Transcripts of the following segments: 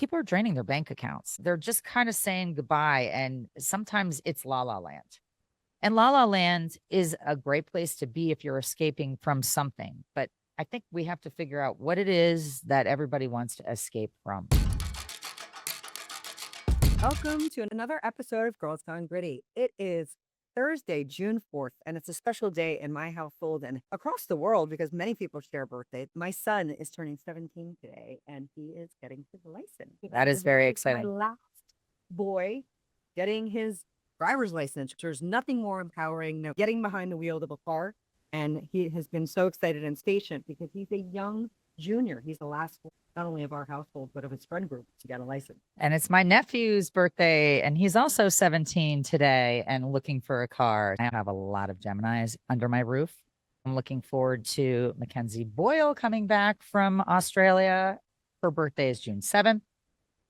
people are draining their bank accounts. They're just kind of saying goodbye. And sometimes it's La La Land. And La La Land is a great place to be if you're escaping from something. But I think we have to figure out what it is that everybody wants to escape from. Welcome to another episode of Girls Gone Gritty. It is Thursday, June 4th, and it's a special day in my household and across the world because many people share birthdays. My son is turning 17 today, and he is getting his license. That is very My exciting. last boy getting his driver's license. There's nothing more empowering than getting behind the wheel of a car, and he has been so excited and patient because he's a young junior. He's the last one, not only of our household, but of his friend group to get a license. And it's my nephew's birthday, and he's also 17 today and looking for a car. I have a lot of Geminis under my roof. I'm looking forward to Mackenzie Boyle coming back from Australia. Her birthday is June 7th.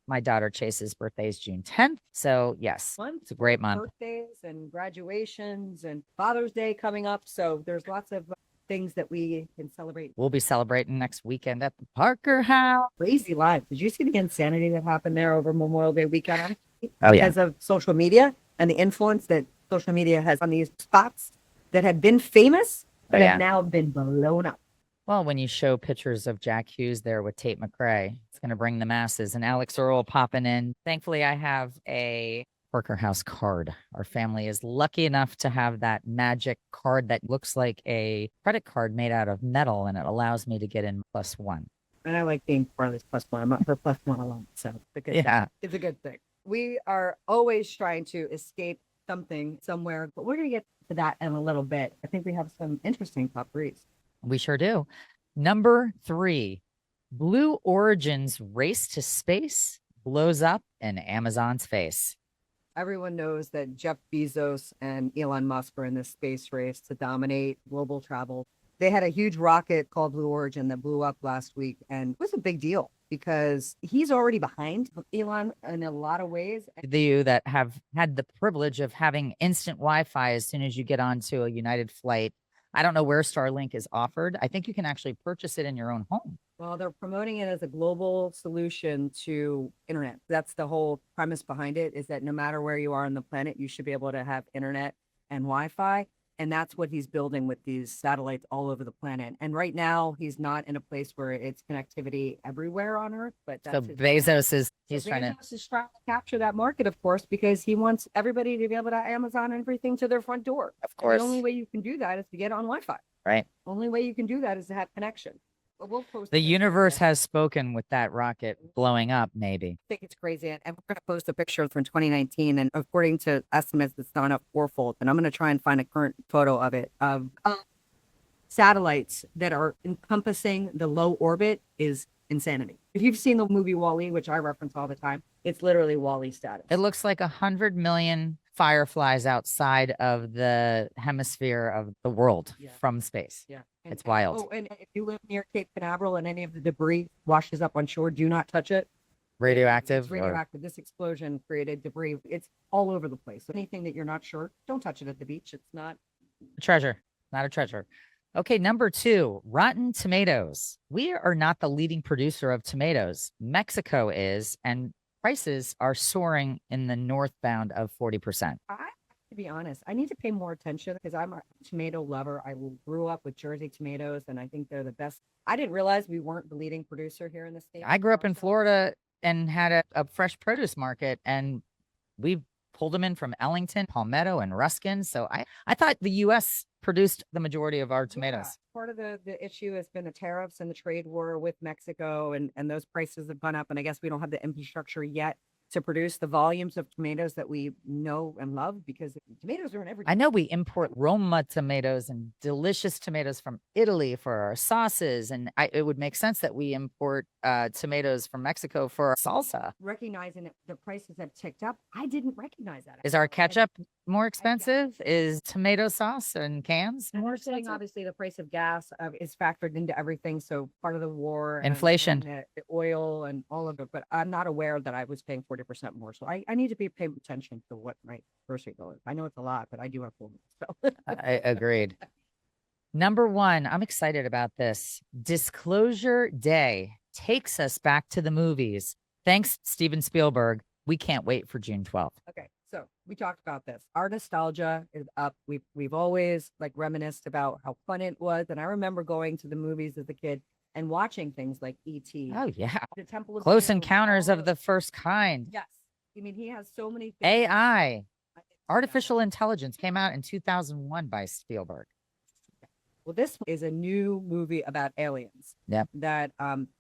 My daughter Chase's birthday is June 10th. So, yes, it's a great month. Birthdays and graduations and Father's Day coming up. So, there's lots of things that we can celebrate. We'll be celebrating next weekend at the Parker House. Crazy life. Did you see the insanity that happened there over Memorial Day weekend? Oh, yeah. Because of social media and the influence that social media has on these spots that have been famous, but have now been blown up. Well, when you show pictures of Jack Hughes there with Tate McRae, it's going to bring the masses. And Alex Earl popping in. Thankfully, I have a Parker House card. Our family is lucky enough to have that magic card that looks like a credit card made out of metal, and it allows me to get in +1. And I like being part of this +1. I'm not for +1 alone. So it's a good thing. We are always trying to escape something somewhere, but we're going to get to that in a little bit. I think we have some interesting top threes. We sure do. Number 3, Blue Origin's race to space blows up in Amazon's face. Everyone knows that Jeff Bezos and Elon Musk are in this space race to dominate global travel. They had a huge rocket called Blue Origin that blew up last week, and it was a big deal because he's already behind Elon in a lot of ways. You that have had the privilege of having instant Wi-Fi as soon as you get onto a United flight. I don't know where Starlink is offered. I think you can actually purchase it in your own home. Well, they're promoting it as a global solution to internet. That's the whole premise behind it, is that no matter where you are on the planet, you should be able to have internet and Wi-Fi. And that's what he's building with these satellites all over the planet. And right now, he's not in a place where it's connectivity everywhere on Earth. But that's Bezos is trying to capture that market, of course, because he wants everybody to be able to Amazon everything to their front door. Of course. And the only way you can do that is to get on Wi-Fi. Right. Only way you can do that is to have connection. We'll post the universe has spoken with that rocket blowing up, maybe. I think it's crazy. And we're going to post a picture from 2019. And according to estimates, it's gone up 4-fold. And I'm going to try and find a current photo of it, of satellites that are encompassing the low orbit is insanity. If you've seen the movie WALL-E, which I reference all the time, it's literally WALL-E status. It looks like 100 million fireflies outside of the hemisphere of the world from space. Yeah. It's wild. Oh, and if you live near Cape Canaveral and any of the debris washes up on shore, do not touch it. Radioactive? It's radioactive. This explosion created debris. It's all over the place. So anything that you're not sure, don't touch it at the beach. It's not a treasure. Not a treasure. Okay, number 2, Rotten Tomatoes. We are not the leading producer of tomatoes. Mexico is, and prices are soaring in the northbound of 40%. To be honest, I need to pay more attention because I'm a tomato lover. I grew up with Jersey tomatoes, and I think they're the best. I didn't realize we weren't the leading producer here in the state. I grew up in Florida and had a fresh produce market, and we pulled them in from Ellington, Palmetto, and Ruskin. So I thought the U.S. produced the majority of our tomatoes. Yeah. Part of the issue has been the tariffs and the trade war with Mexico, and those prices have gone up. And I guess we don't have the infrastructure yet to produce the volumes of tomatoes that we know and love, because tomatoes are in everything. I know we import Roma tomatoes and delicious tomatoes from Italy for our sauces, and it would make sense that we import tomatoes from Mexico for our salsa. Recognizing that the prices have ticked up, I didn't recognize that. Is our ketchup more expensive? Is tomato sauce and cans more expensive? Obviously, the price of gas is factored into everything. So part of the war, inflation, and the oil, and all of it. But I'm not aware that I was paying 40% more. So I need to be paying attention to what my grocery bill is. I know it's a lot, but I do have food. So I agreed. Number 1, I'm excited about this. Disclosure Day takes us back to the movies. Thanks, Steven Spielberg. We can't wait for June 12th. Okay, so we talked about this. Our nostalgia is up. We've always like reminisced about how fun it was, and I remember going to the movies as a kid and watching things like E.T., Oh, yeah. The Temple of Close Doom, Encounters all of the First Kind. Yes, I mean he has so many things. AI, artificial intelligence came out in 2001 by Spielberg. Well, this is a new movie about aliens. Yep. That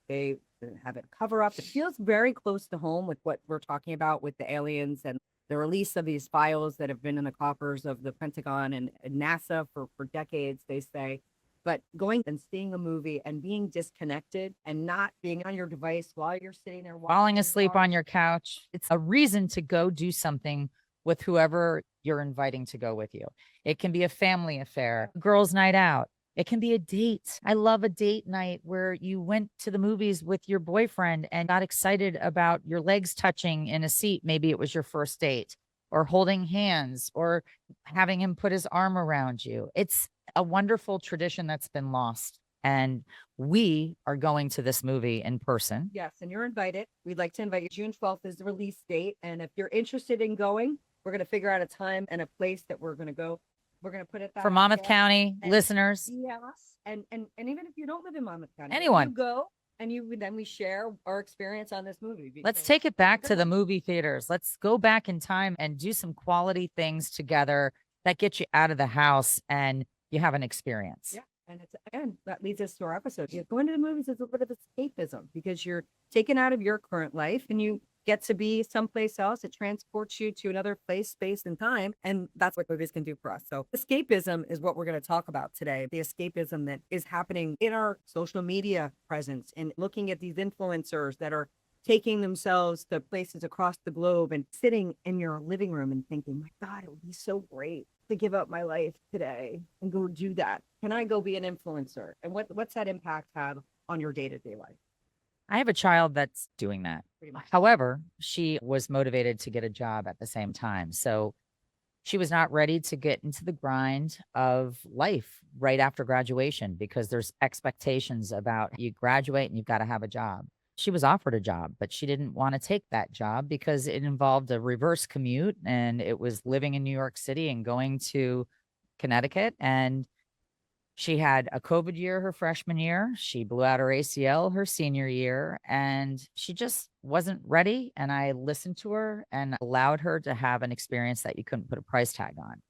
they have it cover up. It feels very close to home with what we're talking about with the aliens and the release of these files that have been in the coffers of the Pentagon and NASA for decades, they say. But going and seeing a movie and being disconnected and not being on your device while you're sitting there Falling asleep on your couch. It's a reason to go do something with whoever you're inviting to go with you. It can be a family affair, girls' night out. It can be a date. I love a date night where you went to the movies with your boyfriend and got excited about your legs touching in a seat. Maybe it was your first date, or holding hands, or having him put his arm around you. It's a wonderful tradition that's been lost. And we are going to this movie in person. Yes, and you're invited. We'd like to invite you. June 12th is the release date. And if you're interested in going, we're going to figure out a time and a place that we're going to go. We're going to put it for Monmouth County listeners. Yes. And even if you don't live in Monmouth County, anyone, you go and then we share our experience on this movie. Let's take it back to the movie theaters. Let's go back in time and do some quality things together that get you out of the house and you have an experience. Yeah. And that leads us to our episode. Going to the movies is a bit of escapism because you're taken out of your current life and you get to be someplace else. It transports you to another place, space, and time. And that's what movies can do for us. So escapism is what we're going to talk about today. The escapism that is happening in our social media presence and looking at these influencers that are taking themselves to places across the globe and sitting in your living room and thinking, my God, it would be so great to give up my life today and go do that. Can I go be an influencer? And what's that impact have on your day-to-day life? I have a child that's doing that. However, she was motivated to get a job at the same time. So she was not ready to get into the grind of life right after graduation because there's expectations about you graduate and you've got to have a job. She was offered a job, but she didn't want to take that job because it involved a reverse commute and it was living in New York City and going to Connecticut. And she had a COVID year her freshman year. She blew out her ACL her senior year, and she just wasn't ready. And I listened to her and allowed her to have an experience that you couldn't put a price tag on.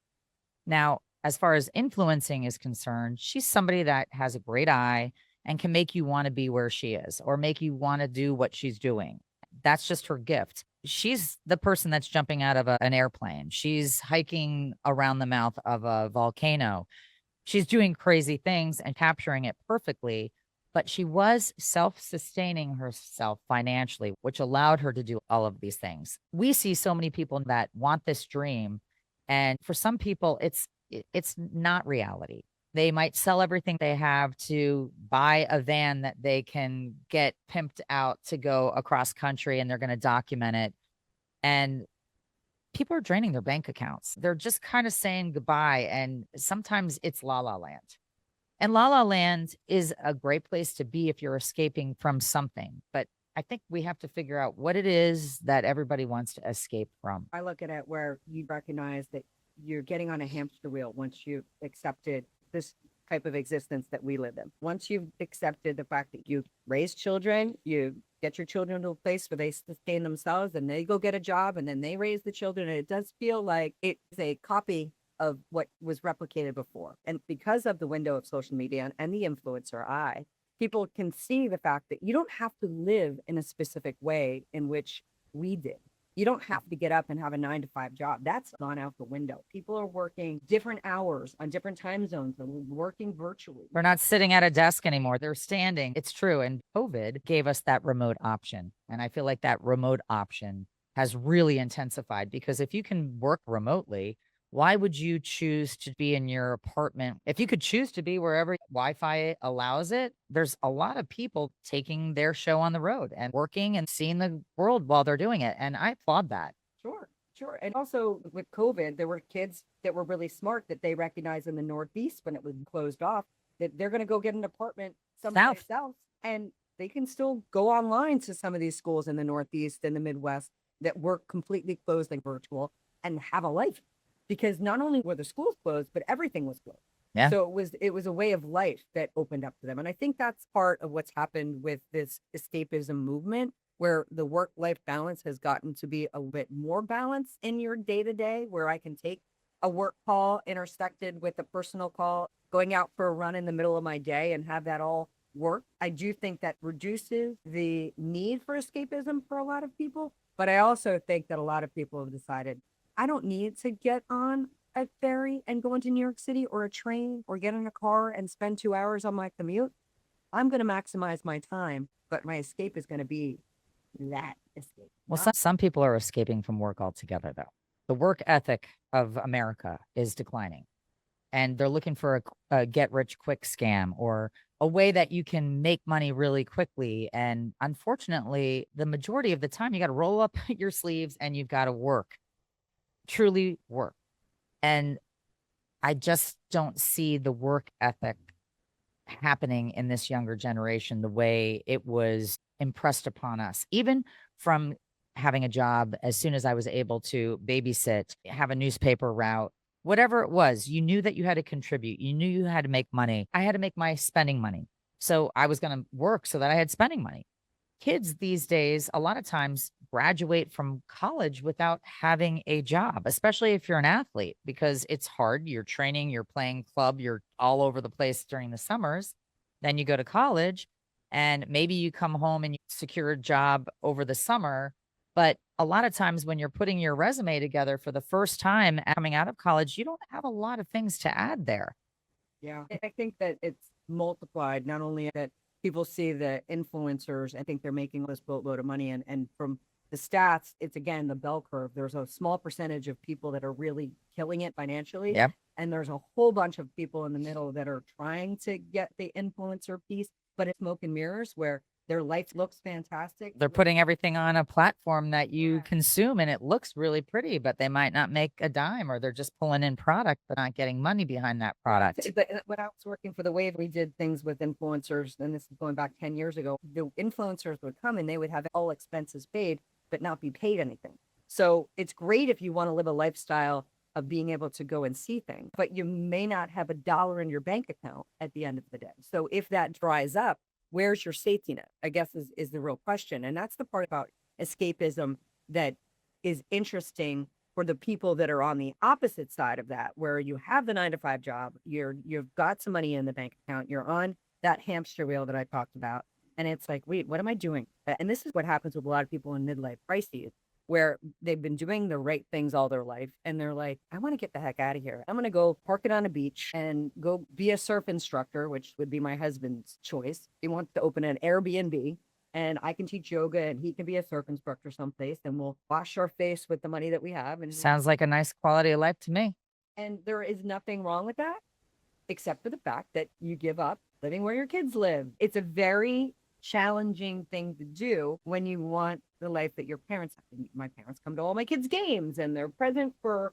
Now, as far as influencing is concerned, she's somebody that has a great eye and can make you want to be where she is or make you want to do what she's doing. That's just her gift. She's the person that's jumping out of an airplane. She's hiking around the mouth of a volcano. She's doing crazy things and capturing it perfectly, but she was self-sustaining herself financially, which allowed her to do all of these things. We see so many people that want this dream, and for some people, it's not reality. They might sell everything they have to buy a van that they can get pimped out to go across country, and they're going to document it. And people are draining their bank accounts. They're just kind of saying goodbye. And sometimes it's La La Land. And La La Land is a great place to be if you're escaping from something. But I think we have to figure out what it is that everybody wants to escape from. I look at it where you recognize that you're getting on a hamster wheel once you've accepted this type of existence that we live in. Once you've accepted the fact that you raise children, you get your children to a place where they sustain themselves and they go get a job and then they raise the children. And it does feel like it's a copy of what was replicated before. And because of the window of social media and the influencer eye, people can see the fact that you don't have to live in a specific way in which we did. You don't have to get up and have a 9-to-5 job. That's gone out the window. People are working different hours on different time zones and working virtually. We're not sitting at a desk anymore. They're standing. It's true. And COVID gave us that remote option. And I feel like that remote option has really intensified because if you can work remotely, why would you choose to be in your apartment? If you could choose to be wherever Wi-Fi allows it, there's a lot of people taking their show on the road and working and seeing the world while they're doing it. And I applaud that. Sure. And also with COVID, there were kids that were really smart that they recognized in the Northeast when it was closed off that they're going to go get an apartment someplace else. And they can still go online to some of these schools in the Northeast and the Midwest that were completely closed and virtual and have a life because not only were the schools closed, but everything was closed. Yeah. So it was a way of life that opened up to them. And I think that's part of what's happened with this escapism movement, where the work-life balance has gotten to be a bit more balanced in your day-to-day, where I can take a work call intersected with a personal call, going out for a run in the middle of my day and have that all work. I do think that reduces the need for escapism for a lot of people. But I also think that a lot of people have decided, I don't need to get on a ferry and go into New York City or a train or get in a car and spend 2 hours on my commute. I'm going to maximize my time, but my escape is going to be that escape. Well, not- some people are escaping from work altogether, though. The work ethic of America is declining, and they're looking for a get-rich-quick scam or a way that you can make money really quickly. And unfortunately, the majority of the time, you got to roll up your sleeves and you've got to work, truly work. And I just don't see the work ethic happening in this younger generation the way it was impressed upon us, even from having a job as soon as I was able to babysit, have a newspaper route, whatever it was, you knew that you had to contribute. You knew you had to make money. I had to make my spending money. So I was going to work so that I had spending money. Kids these days, a lot of times graduate from college without having a job, especially if you're an athlete, because it's hard. You're training, you're playing club, you're all over the place during the summers. Then you go to college and maybe you come home and you secure a job over the summer. But a lot of times when you're putting your resume together for the first time coming out of college, you don't have a lot of things to add there. Yeah. I think that it's multiplied, not only that people see the influencers and think they're making this boatload of money. And from the stats, it's again the bell curve. There's a small percentage of people that are really killing it financially. Yep. And there's a whole bunch of people in the middle that are trying to get the influencer piece, but it's smoke and mirrors where their life looks fantastic. They're putting everything on a platform that you Yeah. consume and it looks really pretty, but they might not make a dime or they're just pulling in product but not getting money behind that product. But when I was working for the Wave, we did things with influencers, and this is going back 10 years ago. The influencers would come and they would have all expenses paid, but not be paid anything. So it's great if you want to live a lifestyle of being able to go and see things, but you may not have a dollar in your bank account at the end of the day. So if that dries up, where's your safety net? I guess is the real question. And that's the part about escapism that is interesting for the people that are on the opposite side of that, where you have the 9 to 5 job, you've got some money in the bank account, you're on that hamster wheel that I talked about. And it's like, wait, what am I doing? And this is what happens with a lot of people in midlife crises, where they've been doing the right things all their life. And they're like, I want to get the heck out of here. I'm going to go park it on a beach and go be a surf instructor, which would be my husband's choice. He wants to open an Airbnb and I can teach yoga and he can be a surf instructor someplace and we'll wash our face with the money that we have. And Sounds like a nice quality of life to me. there is nothing wrong with that, except for the fact that you give up living where your kids live. It's a very challenging thing to do when you want the life that your parents have. My parents come to all my kids' games and they're present for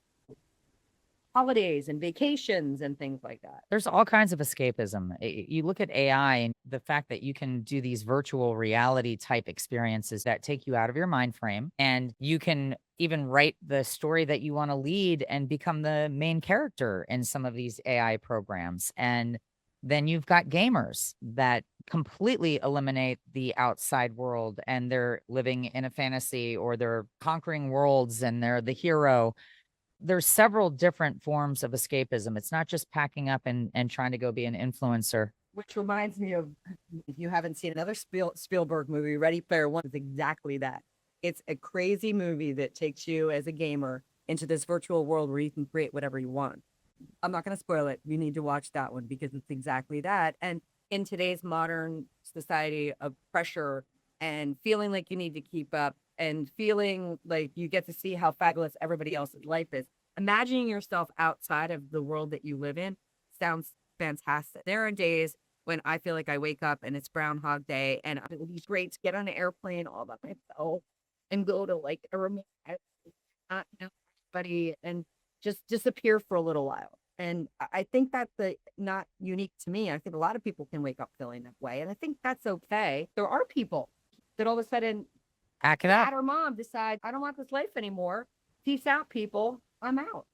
holidays and vacations and things like that. There's all kinds of escapism. You look at AI and the fact that you can do these virtual reality type experiences that take you out of your mind frame, and you can even write the story that you want to lead and become the main character in some of these AI programs. And then you've got gamers that completely eliminate the outside world and they're living in a fantasy or they're conquering worlds and they're the hero. There's several different forms of escapism. It's not just packing up and trying to go be an influencer. Which reminds me of, if you haven't seen another Spielberg movie, Ready Player One is exactly that. It's a crazy movie that takes you as a gamer into this virtual world where you can create whatever you want. I'm not going to spoil it. You need to watch that one because it's exactly that. And in today's modern society of pressure and feeling like you need to keep up and feeling like you get to see how fabulous everybody else's life is, imagining yourself outside of the world that you live in sounds fantastic. There are days when I feel like I wake up and it's Groundhog Day and it would be great to get on an airplane all by myself and go to like a remote, not know anybody, and just disappear for a little while. And I think that's not unique to me. I think a lot of people can wake up feeling that way. And I think that's okay. There are people that all of a sudden, Pack it up. dad or mom decide, I don't want this life anymore. Peace out, people. I'm out.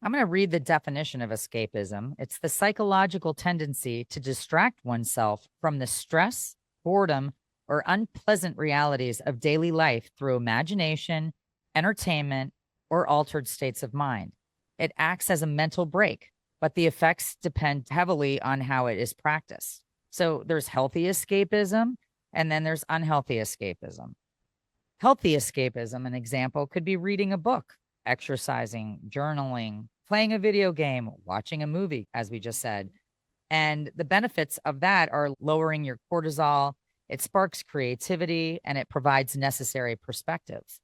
I'm going to read the definition of escapism. It's the psychological tendency to distract oneself from the stress, boredom, or unpleasant realities of daily life through imagination, entertainment, or altered states of mind. It acts as a mental break, but the effects depend heavily on how it is practiced. So there's healthy escapism, and then there's unhealthy escapism. Healthy escapism, an example, could be reading a book, exercising, journaling, playing a video game, watching a movie, as we just said. And the benefits of that are lowering your cortisol, it sparks creativity, and it provides necessary perspectives.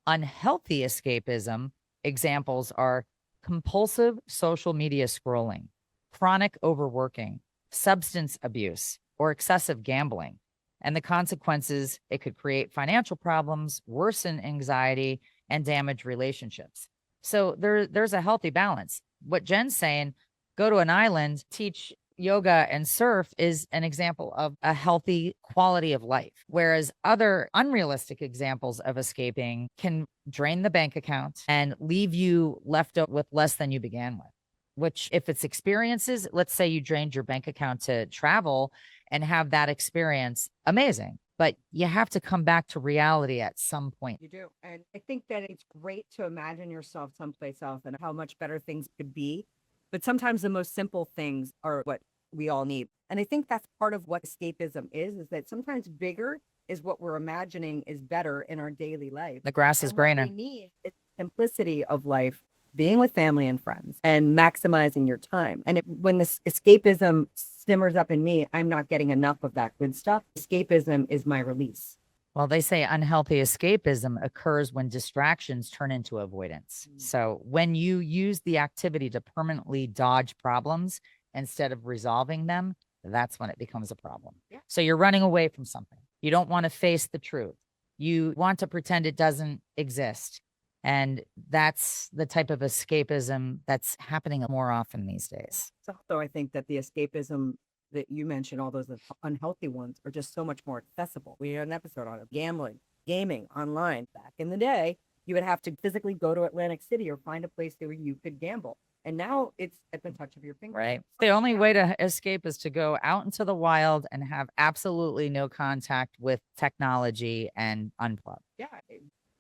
Unhealthy escapism examples are compulsive social media scrolling, chronic overworking, substance abuse, or excessive gambling. And the consequences, it could create financial problems, worsen anxiety, and damage relationships. So there's a healthy balance. What Jen's saying, go to an island, teach yoga and surf is an example of a healthy quality of life. Whereas other unrealistic examples of escaping can drain the bank account and leave you left with less than you began with. Which, if it's experiences, let's say you drained your bank account to travel and have that experience, amazing. But you have to come back to reality at some point. You do. And I think that it's great to imagine yourself someplace else and how much better things could be. But sometimes the most simple things are what we all need. And I think that's part of what escapism is that sometimes bigger is what we're imagining is better in our daily life. The grass is And what greener. we need is simplicity of life, being with family and friends, and maximizing your time. And when this escapism simmers up in me, I'm not getting enough of that good stuff. Escapism is my release. Well, they say unhealthy escapism occurs when distractions turn into avoidance. So when you use the activity to permanently dodge problems instead of resolving them, that's when it becomes a problem. Yeah. So you're running away from something. You don't want to face the truth. You want to pretend it doesn't exist. And that's the type of escapism that's happening more often these days. So I think that the escapism that you mentioned, all those unhealthy ones, are just so much more accessible. We had an episode on it, gambling, gaming online. Back in the day, you would have to physically go to Atlantic City or find a place where you could gamble. And now it's at the touch of your finger. Right. The only way to escape is to go out into the wild and have absolutely no contact with technology and unplug. Yeah.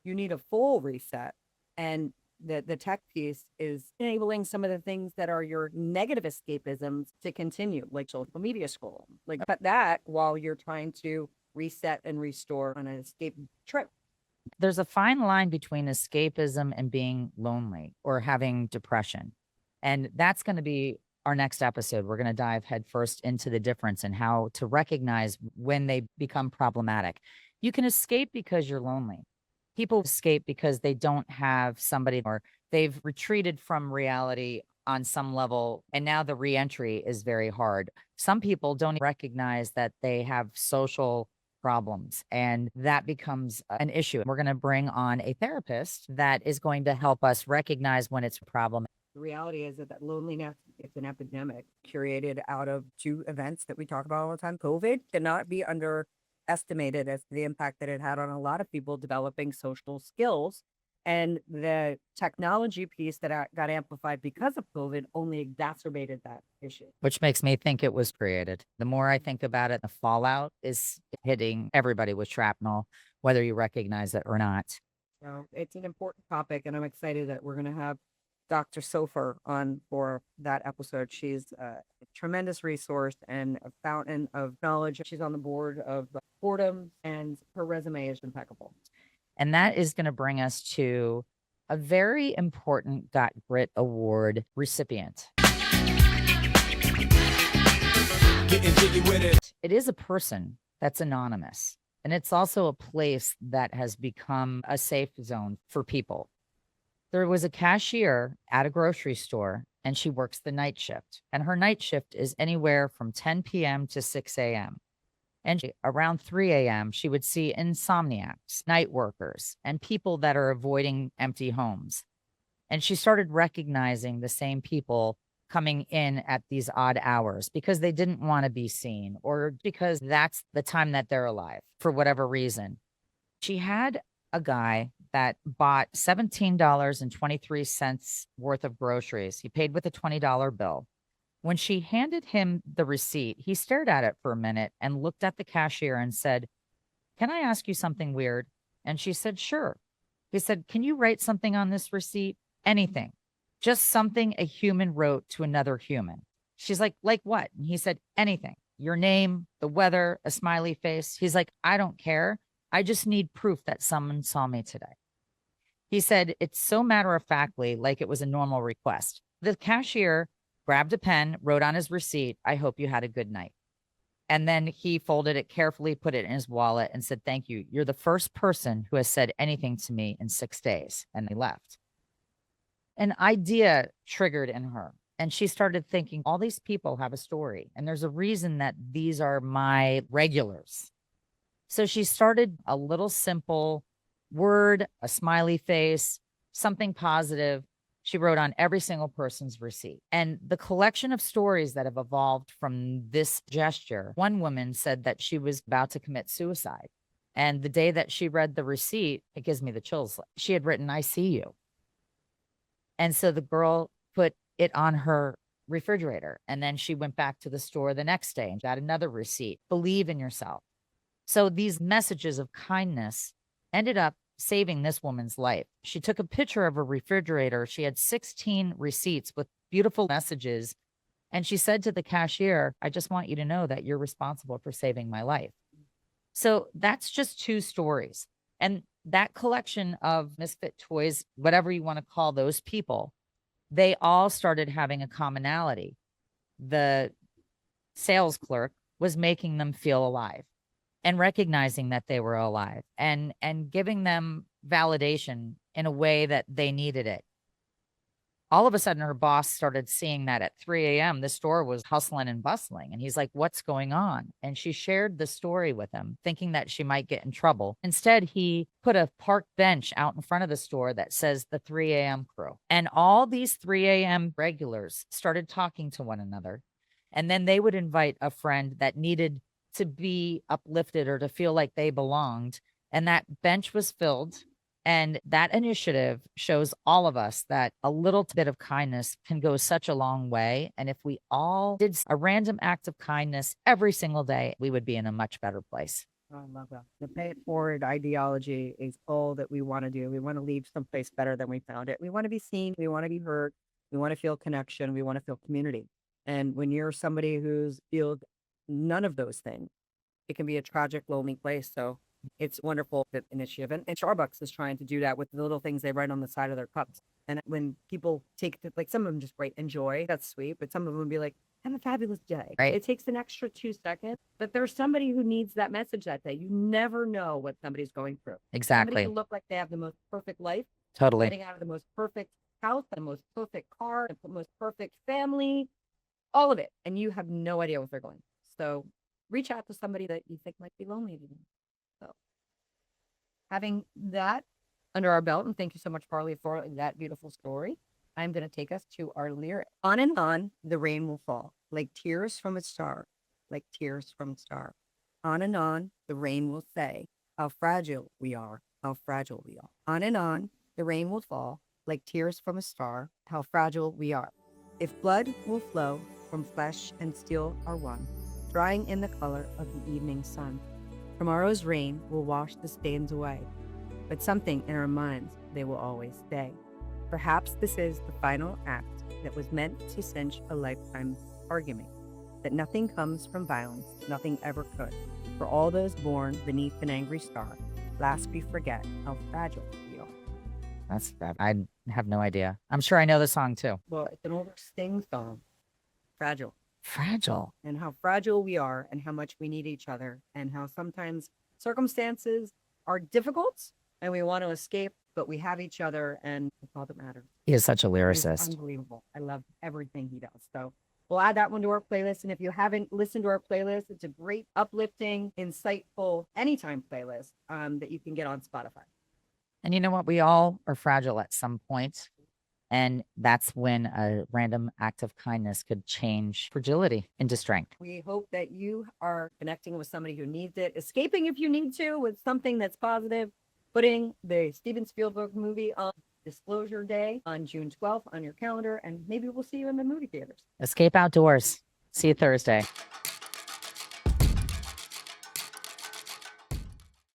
You need a full reset. And the tech piece is enabling some of the things that are your negative escapisms to continue, like social media scroll. Like, but that while you're trying to reset and restore on an escape trip. There's a fine line between escapism and being lonely or having depression. And that's going to be our next episode. We're going to dive headfirst into the difference and how to recognize when they become problematic. You can escape because you're lonely. People escape because they don't have somebody or they've retreated from reality on some level. And now the reentry is very hard. Some people don't recognize that they have social problems, and that becomes an issue. We're going to bring on a therapist that is going to help us recognize when it's a problem. The reality is that loneliness is an epidemic created out of two events that we talk about all the time. COVID cannot be underestimated as the impact that it had on a lot of people developing social skills. And the technology piece that got amplified because of COVID only exacerbated that issue. Which makes me think it was created. The more I think about it, the fallout is hitting everybody with shrapnel, whether you recognize it or not. So it's an important topic, and I'm excited that we're going to have Dr. Sofer on for that episode. She's a tremendous resource and a fountain of knowledge. She's on the board of Fordham, and her resume is impeccable. And that is going to bring us to a very important Got Grit Award recipient. It is a person that's anonymous, and it's also a place that has become a safe zone for people. There was a cashier at a grocery store, and she works the night shift. And her night shift is anywhere from 10 p.m. to 6 a.m. And around 3 a.m., she would see insomniacs, night workers, and people that are avoiding empty homes. And she started recognizing the same people coming in at these odd hours because they didn't want to be seen or because that's the time that they're alive for whatever reason. She had a guy that bought $17.23 worth of groceries. He paid with a $20 bill. When she handed him the receipt, he stared at it for a minute and looked at the cashier and said, "Can I ask you something weird?" And she said, "Sure." He said, "Can you write something on this receipt? Anything. Just something a human wrote to another human." She's like what?" And he said, "Anything. Your name, the weather, a smiley face." He's like, "I don't care. I just need proof that someone saw me today." He said, it's so matter of factly, like it was a normal request. The cashier grabbed a pen, wrote on his receipt, "I hope you had a good night." And then he folded it carefully, put it in his wallet, and said, "Thank you. You're the first person who has said anything to me in 6 days." And they left. An idea triggered in her. And she started thinking, all these people have a story. And there's a reason that these are my regulars. So she started a little simple word, a smiley face, something positive. She wrote on every single person's receipt. And the collection of stories that have evolved from this gesture, one woman said that she was about to commit suicide. And the day that she read the receipt, it gives me the chills. She had written, "I see you." And so the girl put it on her refrigerator. And then she went back to the store the next day and got another receipt. Believe in yourself. So these messages of kindness ended up saving this woman's life. She took a picture of a refrigerator. She had 16 receipts with beautiful messages. And she said to the cashier, "I just want you to know that you're responsible for saving my life." So that's just two stories. And that collection of misfit toys, whatever you want to call those people, they all started having a commonality. The sales clerk was making them feel alive and recognizing that they were alive and giving them validation in a way that they needed it. All of a sudden, her boss started seeing that at 3 a.m., the store was hustling and bustling. And he's like, "What's going on?" And she shared the story with him, thinking that she might get in trouble. Instead, he put a park bench out in front of the store that says the 3 a.m. crew. And all these 3 a.m. regulars started talking to one another. And then they would invite a friend that needed to be uplifted or to feel like they belonged. And that bench was filled. And that initiative shows all of us that a little bit of kindness can go such a long way. And if we all did a random act of kindness every single day, we would be in a much better place. Oh, I love that. The pay it forward ideology is all that we want to do. We want to leave someplace better than we found it. We want to be seen. We want to be heard. We want to feel connection. We want to feel community. And when you're somebody who's feels none of those things, it can be a tragic, lonely place. So it's wonderful that initiative. And Starbucks is trying to do that with the little things they write on the side of their cups. And when people take, like some of them just write enjoy, that's sweet. But some of them would be like, have a fabulous day. Right. It takes an extra 2 seconds, but there's somebody who needs that message that day. You never know what somebody's going through. Somebody Exactly. can look like they have the most perfect life, Totally. getting out of the most perfect house, the most perfect car, the most perfect family, all of it. And you have no idea what they're going through. So reach out to somebody that you think might be lonely today. So having that under our belt, and thank you so much, Parley, for that beautiful story. I'm going to take us to our lyric. On and on, the rain will fall, like tears from a star, like tears from a star. On and on, the rain will say, how fragile we are, how fragile we are. On and on, the rain will fall, like tears from a star, how fragile we are. If blood will flow from flesh and steel are one, drying in the color of the evening sun, tomorrow's rain will wash the stains away, but something in our minds they will always stay. Perhaps this is the final act that was meant to cinch a lifetime argument, that nothing comes from violence, nothing ever could. For all those born beneath an angry star, last we forget how fragile we are. That's bad. I have no idea. I'm sure I know the song too. Well, it's an older Sting song, Fragile. Fragile. And how fragile we are and how much we need each other and how sometimes circumstances are difficult and we want to escape, but we have each other and it's all that matters. He is such a He's lyricist. unbelievable. I love everything he does. So we'll add that one to our playlist. And if you haven't listened to our playlist, it's a great, uplifting, insightful, anytime playlist that you can get on Spotify. And you know what? We all are fragile at some point. And that's when a random act of kindness could change fragility into strength. We hope that you are connecting with somebody who needs it, escaping if you need to with something that's positive, putting the Steven Spielberg movie on Disclosure Day on June 12th on your calendar, and maybe we'll see you in the movie theaters. Escape outdoors. See you Thursday.